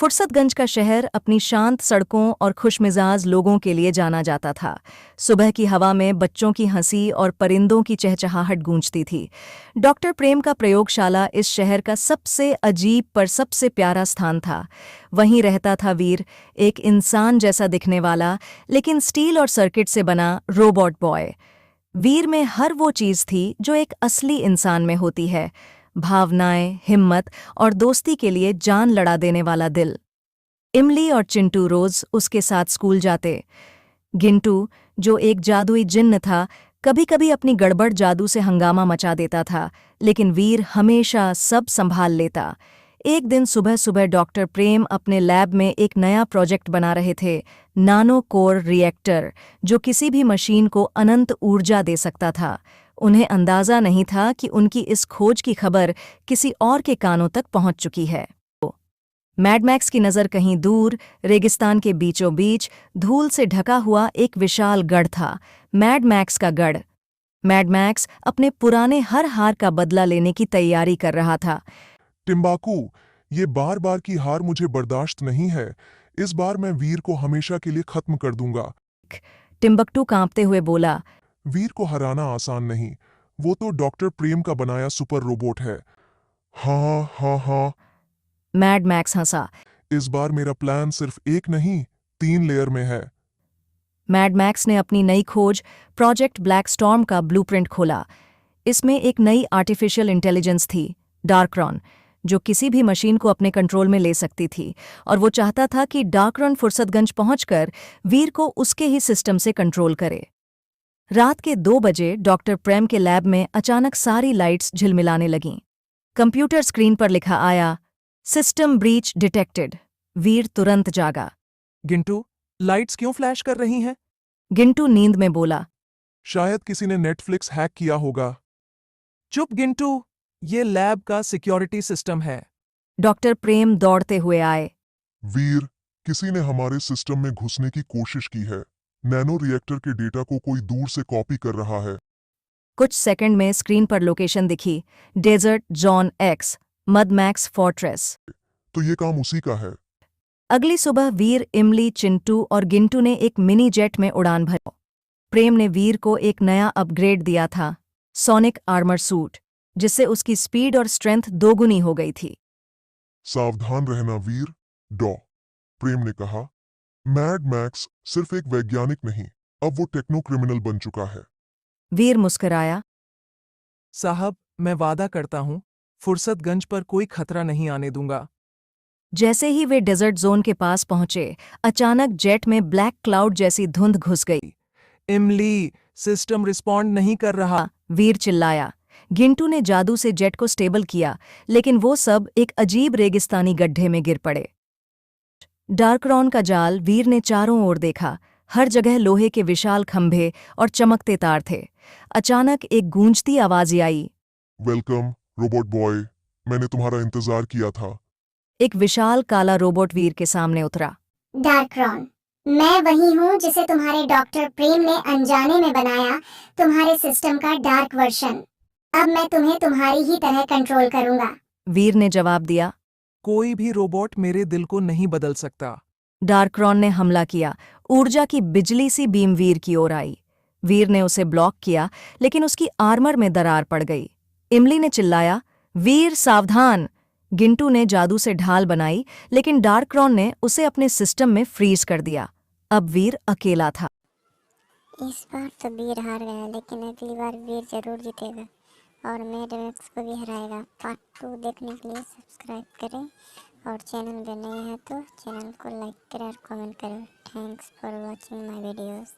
फुर्सतगंज का शहर अपनी शांत सड़कों और खुशमिजाज लोगों के लिए जाना जाता था। सुबह की हवा में बच्चों की हंसी और परिंदों की चहचहाहट गूंजती थी। डॉक्टर प्रेम का प्रयोगशाला इस शहर का सबसे अजीब पर सबसे प्यारा स्थान था। वहीं रहता था वीर, एक इंसान जैसा दिखने वाला लेकिन स्टील और सर्किट से बना रोबोट बॉय। वीर में हर वो चीज थी जो एक असली इंसान में होती है: भावनाएं, हिम्मत और दोस्ती के लिए जान लड़ा देने वाला दिल। इमली और चिंटू रोज उसके साथ स्कूल जाते। गिंटू, जो एक जादुई जिन्न था, कभी कभी अपनी गड़बड़ जादू से हंगामा मचा देता था, लेकिन वीर हमेशा सब संभाल लेता। एक दिन सुबह सुबह डॉक्टर प्रेम अपने लैब में एक नया प्रोजेक्ट बना रहे थे, नानो कोर रिएक्टर, जो किसी भी मशीन को अनंत ऊर्जा दे सकता था। उन्हें अंदाजा नहीं था कि उनकी इस खोज की खबर किसी और के कानों तक पहुंच चुकी है। मैड मैक्स की नज़र कहीं दूर, रेगिस्तान के बीचों बीच धूल से ढका हुआ एक विशाल गढ़ था, मैड मैक्स का गढ़। मैड मैक्स अपने पुराने हर हार का बदला लेने की तैयारी कर रहा था। टिम्बाकू, ये बार बार की हार मुझे बर्दाश्त नहीं है। इस बार मैं वीर को हमेशा के लिए खत्म कर दूंगा। टिम्बकटू कांपते हुए बोला। वीर को हराना आसान नहीं, वो तो डॉक्टर प्रेम का बनाया सुपर रोबोट है। हाँ हाँ हाँ। मैड मैक्स हंसा। इस बार मेरा प्लान सिर्फ एक नहीं, 3 लेयर में है। मैड मैक्स ने अपनी नई खोज प्रोजेक्ट ब्लैक स्टॉर्म का ब्लूप्रिंट खोला। इसमें एक नई आर्टिफिशियल इंटेलिजेंस थी, डार्करॉन, जो किसी भी मशीन को अपने कंट्रोल में ले सकती थी, और वो चाहता था कि डार्करॉन फुर्सतगंज पहुंचकर वीर को उसके ही सिस्टम से कंट्रोल करे। रात के 2 बजे डॉक्टर प्रेम के लैब में अचानक सारी लाइट्स झिलमिलाने लगीं। कंप्यूटर स्क्रीन पर लिखा आया, सिस्टम ब्रीच डिटेक्टेड। वीर तुरंत जागा। गिंटू, लाइट्स क्यों फ्लैश कर रही हैं? गिंटू नींद में बोला। शायद किसी ने नेटफ्लिक्स हैक किया होगा। चुप गिंटू, ये लैब का सिक्योरिटी सिस्टम है। डॉक्टर प्रेम दौड़ते हुए आए। वीर, किसी ने हमारे सिस्टम में घुसने की कोशिश की है। नैनो रिएक्टर के डेटा को कोई दूर से कॉपी कर रहा है। कुछ सेकंड में स्क्रीन पर लोकेशन दिखी, डेजर्ट जॉन एक्स, मद मैक्स फोर्ट्रेस। तो ये काम उसी का है। अगली सुबह वीर, इमली, चिंटू और गिंटू ने एक मिनी जेट में उड़ान भरी। प्रेम ने वीर को एक नया अपग्रेड दिया था, सोनिक आर्मर सूट, जिससे उसकी स्पीड और स्ट्रेंथ दोगुनी हो गई थी। सावधान रहना वीर, डॉ प्रेम ने कहा। मैड मैक्स सिर्फ एक वैज्ञानिक नहीं, अब वो टेक्नो क्रिमिनल बन चुका है। वीर मुस्कुराया। साहब, मैं वादा करता हूं, फुर्सतगंज पर कोई खतरा नहीं आने दूंगा। जैसे ही वे डेजर्ट जोन के पास पहुंचे, अचानक जेट में ब्लैक क्लाउड जैसी धुंध घुस गई। इमली, सिस्टम रिस्पॉन्ड नहीं कर रहा। वीर चिल्लाया। गिंटू ने जादू से जेट को स्टेबल किया, लेकिन वो सब एक अजीब रेगिस्तानी गड्ढे में गिर पड़े। डार्करॉन का जाल। वीर ने चारों ओर देखा, हर जगह लोहे के विशाल खंभे और चमकते तार थे। अचानक एक गूंजती आवाज आई। वेलकम रोबोट बॉय, मैंने तुम्हारा इंतजार किया था। एक विशाल काला रोबोट वीर के सामने उतरा। डार्करॉन, मैं वही हूँ जिसे तुम्हारे डॉक्टर प्रेम ने अनजाने में बनाया, तुम्हारे सिस्टम का डार्क वर्जन। अब मैं तुम्हें तुम्हारी ही तरह कंट्रोल करूंगा। वीर ने जवाब दिया। कोई भी रोबोट मेरे दिल को नहीं बदल सकता। डार्करॉन ने हमला किया। ऊर्जा की बिजली सी बीम वीर की ओर आई। वीर ने उसे ब्लॉक किया, लेकिन उसकी आर्मर में दरार पड़ गई। इमली ने चिल्लाया, वीर सावधान! गिंटू ने जादू से ढाल बनाई, लेकिन डार्करॉन ने उसे अपने सिस्टम में फ्रीज कर दिया। अब वीर अकेला था। इस बार तो वीर हार गया, लेकिन अगली बार वीर जरूर जीतेगा और मैड मैक्स को भी हराएगा। पार्ट 2 देखने के लिए सब्सक्राइब करें और चैनल पे नए हैं तो चैनल को लाइक करें और कमेंट करें। Thanks for watching my videos.